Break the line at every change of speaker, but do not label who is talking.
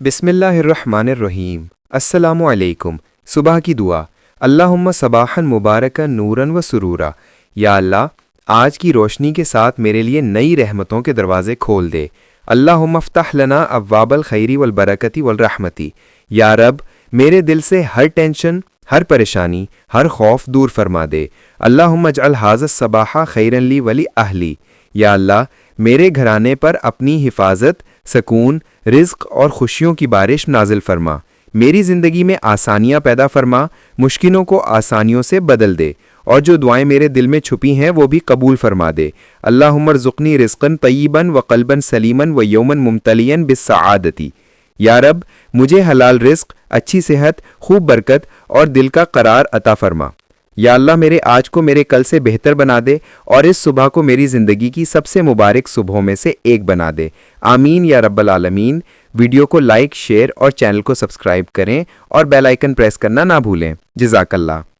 بسم اللہ الرحمن الرحیم۔ السلام علیکم۔ صبح کی دعا۔ اللہم صباحا مبارکا نورا و سرورا۔ یا اللہ، آج کی روشنی کے ساتھ میرے لیے نئی رحمتوں کے دروازے کھول دے۔ اللہم افتح لنا ابواب الخیر والبرکت والرحمتی۔ یا رب، میرے دل سے ہر ٹینشن، ہر پریشانی، ہر خوف دور فرما دے۔ اللہم اجعل ھذا الصباح خیرا لی ولی اہلی۔ یا اللہ، میرے گھرانے پر اپنی حفاظت، سکون، رزق اور خوشیوں کی بارش نازل فرما۔ میری زندگی میں آسانیاں پیدا فرما، مشکلوں کو آسانیوں سے بدل دے، اور جو دعائیں میرے دل میں چھپی ہیں وہ بھی قبول فرما دے۔ اللہم ارزقنی رزقا طیبا وقلبا سلیما ویوما ممتلئا بالسعادتی۔ یا رب، مجھے حلال رزق، اچھی صحت، خوب برکت اور دل کا قرار عطا فرما۔ یا اللہ، میرے آج کو میرے کل سے بہتر بنا دے، اور اس صبح کو میری زندگی کی سب سے مبارک صبحوں میں سے ایک بنا دے۔ آمین یا رب العالمین۔ ویڈیو کو لائک، شیئر اور چینل کو سبسکرائب کریں، اور بیل آئیکن پریس کرنا نہ بھولیں۔ جزاک اللہ۔